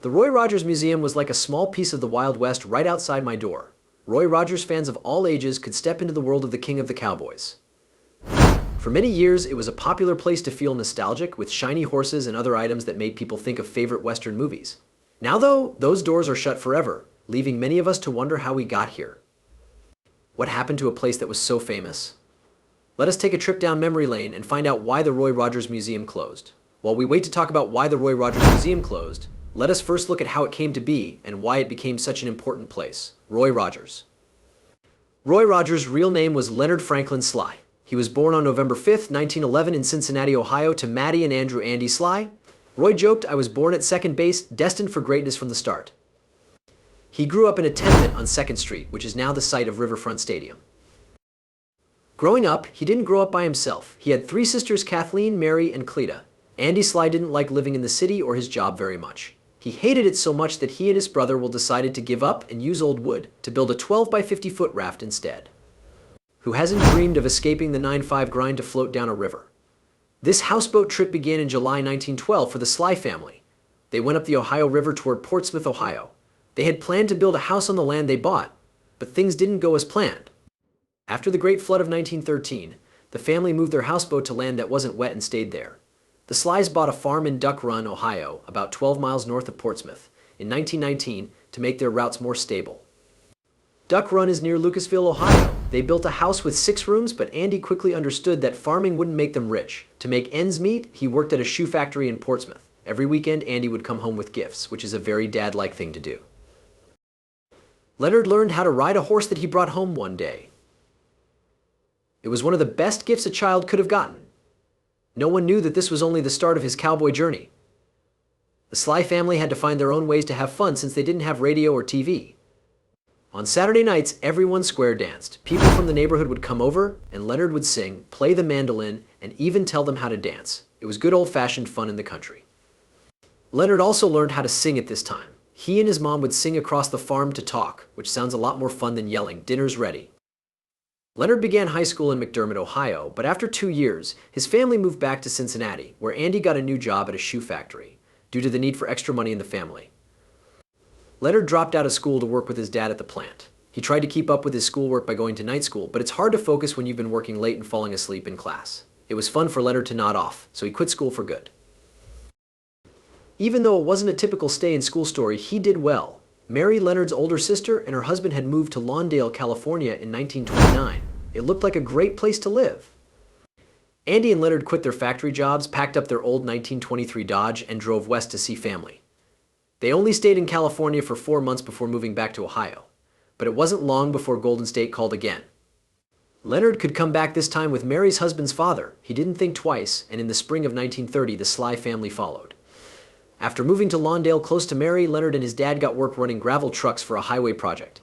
The Roy Rogers Museum was like a small piece of the Wild West right outside my door. Roy Rogers fans of all ages could step into the world of the king of the Cowboys. For many years, it was a popular place to feel nostalgic with shiny horses and other items that made people think of favorite Western movies. Now though, those doors are shut forever, leaving many of us to wonder how we got here. What happened to a place that was so famous? Let us take a trip down memory lane and find out why the Roy Rogers Museum closed. While we wait to talk about why the Roy Rogers Museum closed, let us first look at how it came to be and why it became such an important place. Roy Rogers. Roy Rogers' real name was Leonard Franklin Sly. He was born on November 5, 1911 in Cincinnati, Ohio to Maddie and Andrew Andy Sly. Roy joked, "I was born at second base, destined for greatness from the start." He grew up in a tenement on 2nd Street, which is now the site of Riverfront Stadium. Growing up, he didn't grow up by himself. He had 3 sisters, Kathleen, Mary, and Cleta. Andy Sly didn't like living in the city or his job very much. He hated it so much that he and his brother decided to give up and use old wood to build a 12 by 50 foot raft instead. Who hasn't dreamed of escaping the 9-5 grind to float down a river? This houseboat trip began in July 1912 for the Sly family. They went up the Ohio River toward Portsmouth, Ohio. They had planned to build a house on the land they bought, but things didn't go as planned. After the Great Flood of 1913, the family moved their houseboat to land that wasn't wet and stayed there. The Slys bought a farm in Duck Run, Ohio, about 12 miles north of Portsmouth, in 1919 to make their routes more stable. Duck Run is near Lucasville, Ohio. They built a house with 6 rooms, but Andy quickly understood that farming wouldn't make them rich. To make ends meet, he worked at a shoe factory in Portsmouth. Every weekend, Andy would come home with gifts, which is a very dad-like thing to do. Leonard learned how to ride a horse that he brought home one day. It was one of the best gifts a child could have gotten. No one knew that this was only the start of his cowboy journey. The Sly family had to find their own ways to have fun since they didn't have radio or TV. On Saturday nights, everyone square danced. People from the neighborhood would come over, and Leonard would sing, play the mandolin, and even tell them how to dance. It was good old-fashioned fun in the country. Leonard also learned how to sing at this time. He and his mom would sing across the farm to talk, which sounds a lot more fun than yelling, "Dinner's ready." Leonard began high school in McDermott, Ohio, but after 2 years, his family moved back to Cincinnati, where Andy got a new job at a shoe factory, due to the need for extra money in the family. Leonard dropped out of school to work with his dad at the plant. He tried to keep up with his schoolwork by going to night school, but it's hard to focus when you've been working late and falling asleep in class. It was fun for Leonard to nod off, so he quit school for good. Even though it wasn't a typical stay-in-school story, he did well. Mary, Leonard's older sister, and her husband had moved to Lawndale, California in 1929. It looked like a great place to live. Andy and Leonard quit their factory jobs, packed up their old 1923 Dodge, and drove west to see family. They only stayed in California for 4 months before moving back to Ohio, but it wasn't long before Golden State called again. Leonard could come back this time with Mary's husband's father. He didn't think twice, and in the spring of 1930, the Sly family followed. After moving to Lawndale close to Mary, Leonard and his dad got work running gravel trucks for a highway project.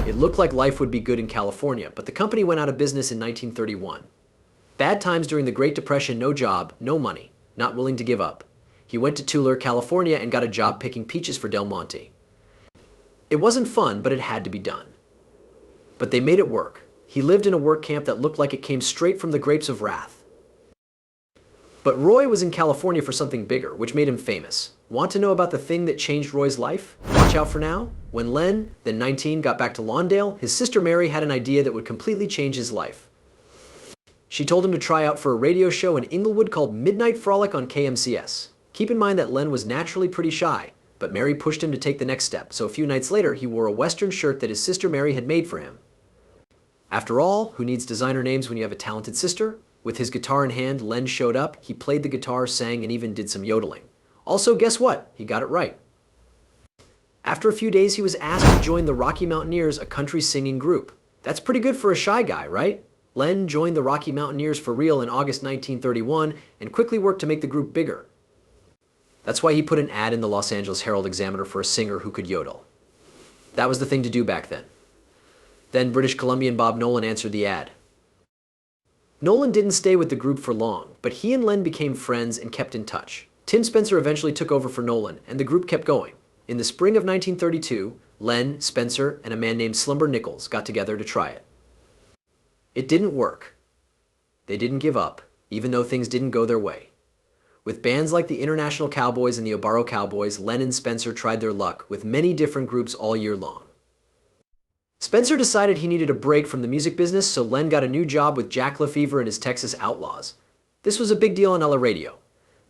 It looked like life would be good in California, but the company went out of business in 1931. Bad times during the Great Depression, no job, no money, not willing to give up. He went to Tulare, California and got a job picking peaches for Del Monte. It wasn't fun, but it had to be done. But they made it work. He lived in a work camp that looked like it came straight from the grapes of wrath. But Roy was in California for something bigger, which made him famous. Want to know about the thing that changed Roy's life? Watch out for now. When Len, then 19, got back to Lawndale, his sister Mary had an idea that would completely change his life. She told him to try out for a radio show in Inglewood called Midnight Frolic on KMCS. Keep in mind that Len was naturally pretty shy, but Mary pushed him to take the next step, so a few nights later he wore a Western shirt that his sister Mary had made for him. After all, who needs designer names when you have a talented sister? With his guitar in hand, Len showed up, he played the guitar, sang, and even did some yodeling. Also, guess what? He got it right. After a few days, he was asked to join the Rocky Mountaineers, a country singing group. That's pretty good for a shy guy, right? Len joined the Rocky Mountaineers for real in August 1931 and quickly worked to make the group bigger. That's why he put an ad in the Los Angeles Herald-Examiner for a singer who could yodel. That was the thing to do back then. Then British Columbian Bob Nolan answered the ad. Nolan didn't stay with the group for long, but he and Len became friends and kept in touch. Tim Spencer eventually took over for Nolan, and the group kept going. In the spring of 1932, Len, Spencer, and a man named Slumber Nichols got together to try it. It didn't work. They didn't give up, even though things didn't go their way. With bands like the International Cowboys and the Obaro Cowboys, Len and Spencer tried their luck with many different groups all year long. Spencer decided he needed a break from the music business, so Len got a new job with Jack LaFever and his Texas Outlaws. This was a big deal on LA radio.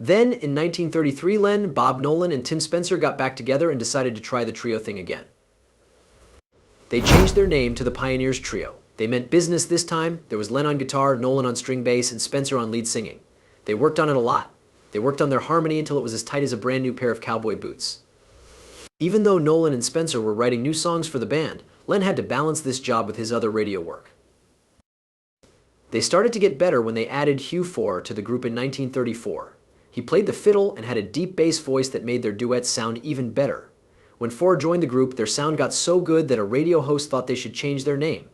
Then, in 1933, Len, Bob Nolan, and Tim Spencer got back together and decided to try the trio thing again. They changed their name to the Pioneers Trio. They meant business this time. There was Len on guitar, Nolan on string bass, and Spencer on lead singing. They worked on it a lot. They worked on their harmony until it was as tight as a brand new pair of cowboy boots. Even though Nolan and Spencer were writing new songs for the band, Len had to balance this job with his other radio work. They started to get better when they added Hugh Fore to the group in 1934. He played the fiddle and had a deep bass voice that made their duets sound even better. When Fore joined the group, their sound got so good that a radio host thought they should change their name.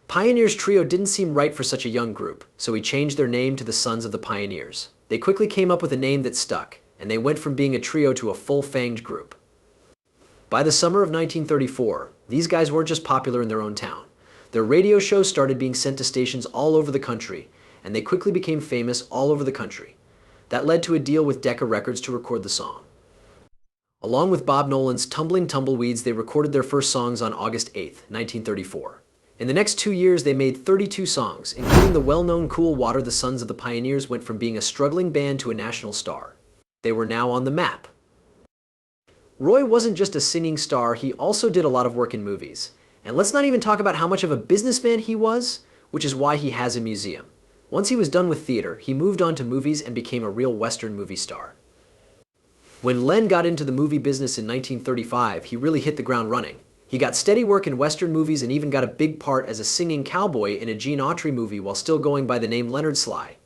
Pioneers Trio didn't seem right for such a young group, so he changed their name to the Sons of the Pioneers. They quickly came up with a name that stuck, and they went from being a trio to a full-fanged group. By the summer of 1934, these guys weren't just popular in their own town. Their radio shows started being sent to stations all over the country, and they quickly became famous all over the country. That led to a deal with Decca Records to record the song. Along with Bob Nolan's Tumbling Tumbleweeds, they recorded their first songs on August 8, 1934. In the next 2 years, they made 32 songs, including the well-known Cool Water. The Sons of the Pioneers went from being a struggling band to a national star. They were now on the map. Roy wasn't just a singing star, he also did a lot of work in movies. And let's not even talk about how much of a businessman he was, which is why he has a museum. Once he was done with theater, he moved on to movies and became a real Western movie star. When Len got into the movie business in 1935, he really hit the ground running. He got steady work in Western movies and even got a big part as a singing cowboy in a Gene Autry movie while still going by the name Leonard Sly.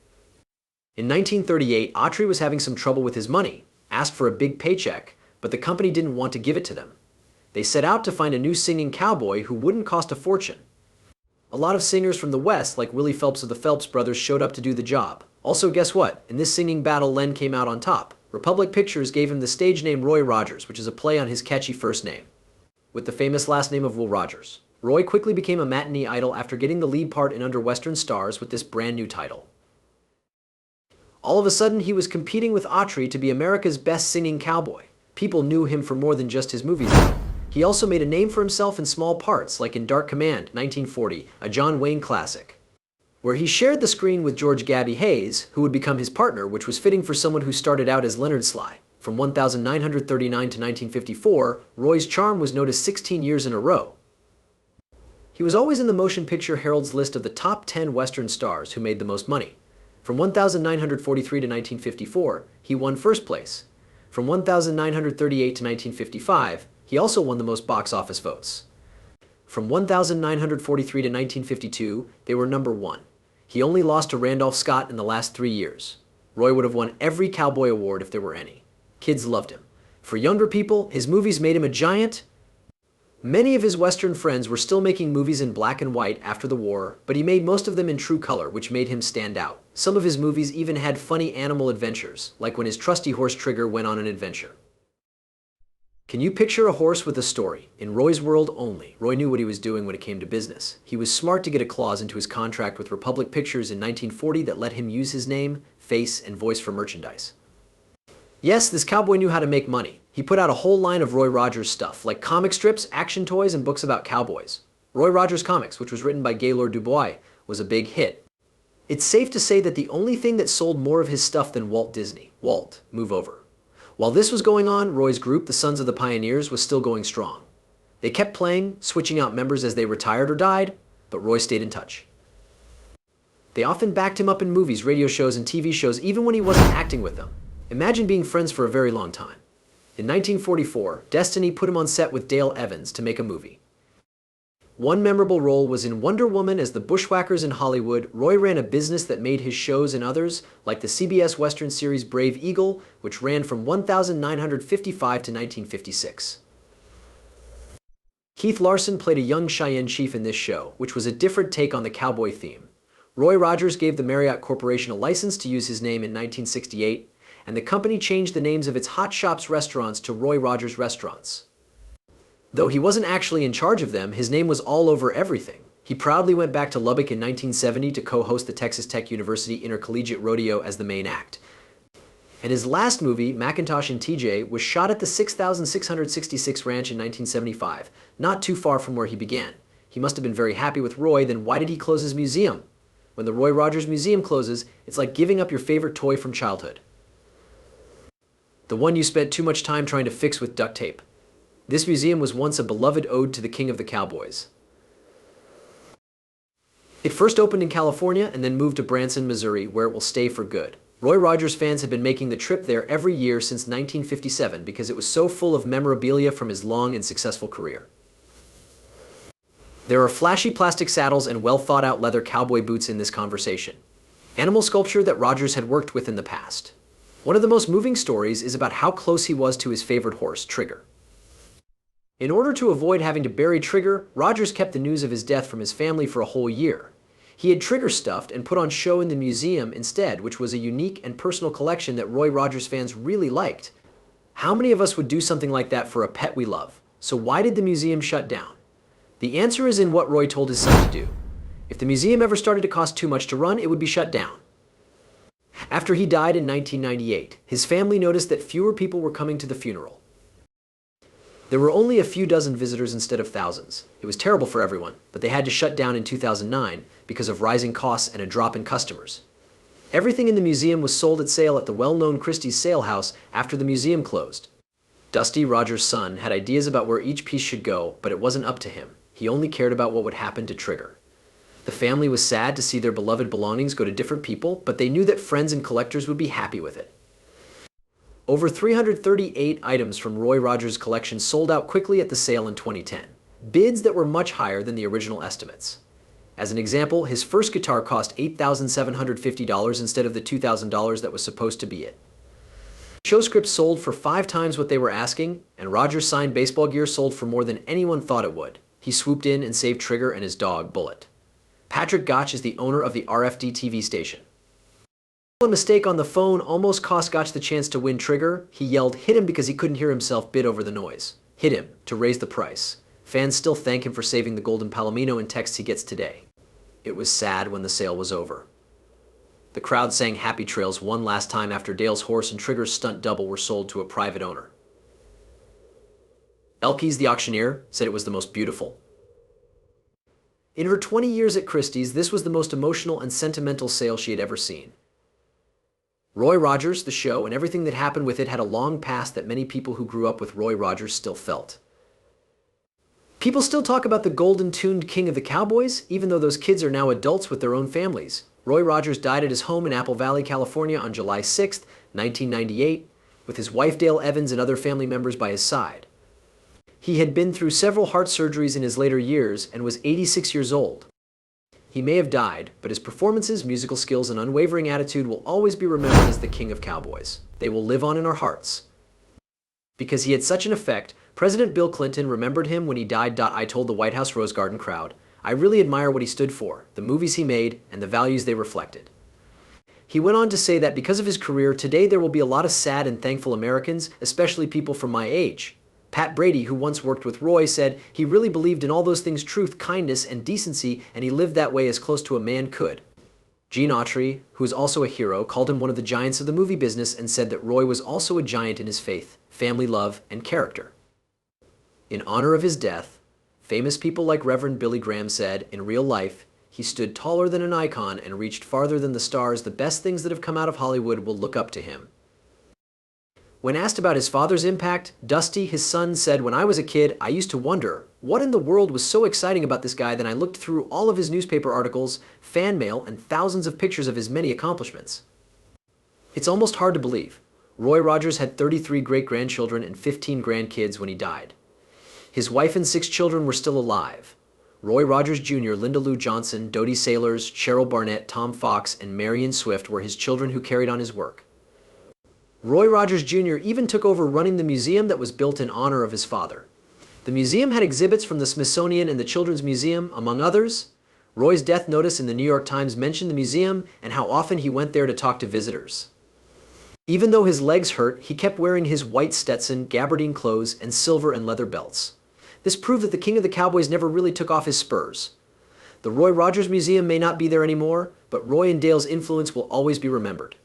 In 1938, Autry was having some trouble with his money, asked for a big paycheck, but the company didn't want to give it to them. They set out to find a new singing cowboy who wouldn't cost a fortune. A lot of singers from the West, like Willie Phelps of the Phelps Brothers, showed up to do the job. Also, guess what? In this singing battle, Len came out on top. Republic Pictures gave him the stage name Roy Rogers, which is a play on his catchy first name, with the famous last name of Will Rogers. Roy quickly became a matinee idol after getting the lead part in Under Western Stars with this brand new title. All of a sudden, he was competing with Autry to be America's best singing cowboy. People knew him for more than just his movies. He also made a name for himself in small parts, like in Dark Command, 1940, a John Wayne classic, where he shared the screen with George "Gabby" Hayes, who would become his partner, which was fitting for someone who started out as Leonard Sly. From 1939 to 1954, Roy's charm was noticed 16 years in a row. He was always in the Motion Picture Herald's list of the top 10 Western stars who made the most money. From 1943 to 1954, he won first place. From 1938 to 1955, he also won the most box office votes. From 1943 to 1952, they were number one. He only lost to Randolph Scott in the last 3 years. Roy would have won every cowboy award if there were any. Kids loved him. For younger people, his movies made him a giant. Many of his Western friends were still making movies in black and white after the war, but he made most of them in true color, which made him stand out. Some of his movies even had funny animal adventures, like when his trusty horse Trigger went on an adventure. Can you picture a horse with a story? In Roy's world only, Roy knew what he was doing when it came to business. He was smart to get a clause into his contract with Republic Pictures in 1940 that let him use his name, face, and voice for merchandise. Yes, this cowboy knew how to make money. He put out a whole line of Roy Rogers stuff, like comic strips, action toys, and books about cowboys. Roy Rogers Comics, which was written by Gaylord Dubois, was a big hit. It's safe to say that the only thing that sold more of his stuff than Walt Disney, Walt, move over. While this was going on, Roy's group, the Sons of the Pioneers, was still going strong. They kept playing, switching out members as they retired or died, but Roy stayed in touch. They often backed him up in movies, radio shows, and TV shows, even when he wasn't acting with them. Imagine being friends for a very long time. In 1944, Destiny put him on set with Dale Evans to make a movie. One memorable role was in Wonder Woman as the bushwhackers in Hollywood. Roy ran a business that made his shows and others, like the CBS Western series Brave Eagle, which ran from 1955 to 1956. Keith Larson played a young Cheyenne chief in this show, which was a different take on the cowboy theme. Roy Rogers gave the Marriott Corporation a license to use his name in 1968, and the company changed the names of its Hot Shops restaurants to Roy Rogers Restaurants. Though he wasn't actually in charge of them, his name was all over everything. He proudly went back to Lubbock in 1970 to co-host the Texas Tech University Intercollegiate Rodeo as the main act. And his last movie, Macintosh and TJ, was shot at the 6666 Ranch in 1975, not too far from where he began. He must have been very happy with Roy, then why did he close his museum? When the Roy Rogers Museum closes, it's like giving up your favorite toy from childhood. The one you spent too much time trying to fix with duct tape. This museum was once a beloved ode to the king of the Cowboys. It first opened in California and then moved to Branson, Missouri, where it will stay for good. Roy Rogers fans have been making the trip there every year since 1957 because it was so full of memorabilia from his long and successful career. There are flashy plastic saddles and well-thought-out leather cowboy boots in this conversation. Animal sculpture that Rogers had worked with in the past. One of the most moving stories is about how close he was to his favorite horse, Trigger. In order to avoid having to bury Trigger, Rogers kept the news of his death from his family for a whole year. He had Trigger stuffed and put on show in the museum instead, which was a unique and personal collection that Roy Rogers fans really liked. How many of us would do something like that for a pet we love? So why did the museum shut down? The answer is in what Roy told his son to do. If the museum ever started to cost too much to run, it would be shut down. After he died in 1998, his family noticed that fewer people were coming to the funeral. There were only a few dozen visitors instead of thousands. It was terrible for everyone, but they had to shut down in 2009 because of rising costs and a drop in customers. Everything in the museum was sold at sale at the well-known Christie's sale house after the museum closed. Dusty, Rogers' son, had ideas about where each piece should go, but it wasn't up to him. He only cared about what would happen to Trigger. The family was sad to see their beloved belongings go to different people, but they knew that friends and collectors would be happy with it. Over 338 items from Roy Rogers' collection sold out quickly at the sale in 2010. Bids that were much higher than the original estimates. As an example, his first guitar cost $8,750 instead of the $2,000 that was supposed to be it. Show scripts sold for 5 times what they were asking, and Rogers' signed baseball gear sold for more than anyone thought it would. He swooped in and saved Trigger and his dog, Bullet. Patrick Gotch is the owner of the RFD TV station. A mistake on the phone almost cost Gotch the chance to win Trigger. He yelled, "Hit him," because he couldn't hear himself bid over the noise. Hit him, to raise the price. Fans still thank him for saving the Golden Palomino in texts he gets today. It was sad when the sale was over. The crowd sang Happy Trails one last time after Dale's horse and Trigger's stunt double were sold to a private owner. Elkies, the auctioneer, said it was the most beautiful. In her 20 years at Christie's, this was the most emotional and sentimental sale she had ever seen. Roy Rogers, the show, and everything that happened with it had a long past that many people who grew up with Roy Rogers still felt. People still talk about the golden-tuned king of the Cowboys, even though those kids are now adults with their own families. Roy Rogers died at his home in Apple Valley, California on July 6, 1998, with his wife Dale Evans and other family members by his side. He had been through several heart surgeries in his later years and was 86 years old. He may have died, but his performances, musical skills, and unwavering attitude will always be remembered as the king of cowboys. They will live on in our hearts. Because he had such an effect, President Bill Clinton remembered him when he died. I told the White House Rose Garden crowd, "I really admire what he stood for, the movies he made, and the values they reflected." He went on to say that because of his career, today there will be a lot of sad and thankful Americans, especially people from my age. Pat Brady, who once worked with Roy, said he really believed in all those things: truth, kindness, and decency, and he lived that way as close to a man could. Gene Autry, who is also a hero, called him one of the giants of the movie business and said that Roy was also a giant in his faith, family love, and character. In honor of his death, famous people like Reverend Billy Graham said, in real life, he stood taller than an icon and reached farther than the stars. The best things that have come out of Hollywood will look up to him. When asked about his father's impact, Dusty, his son, said, "When I was a kid, I used to wonder, what in the world was so exciting about this guy? Then I looked through all of his newspaper articles, fan mail, and thousands of pictures of his many accomplishments." It's almost hard to believe. Roy Rogers had 33 great-grandchildren and 15 grandkids when he died. His wife and 6 children were still alive. Roy Rogers Jr., Linda Lou Johnson, Dodie Saylors, Cheryl Barnett, Tom Fox, and Marion Swift were his children who carried on his work. Roy Rogers Jr. even took over running the museum that was built in honor of his father. The museum had exhibits from the Smithsonian and the Children's Museum, among others. Roy's death notice in the New York Times mentioned the museum and how often he went there to talk to visitors. Even though his legs hurt, he kept wearing his white Stetson, gabardine clothes, and silver and leather belts. This proved that the king of the Cowboys never really took off his spurs. The Roy Rogers Museum may not be there anymore, but Roy and Dale's influence will always be remembered.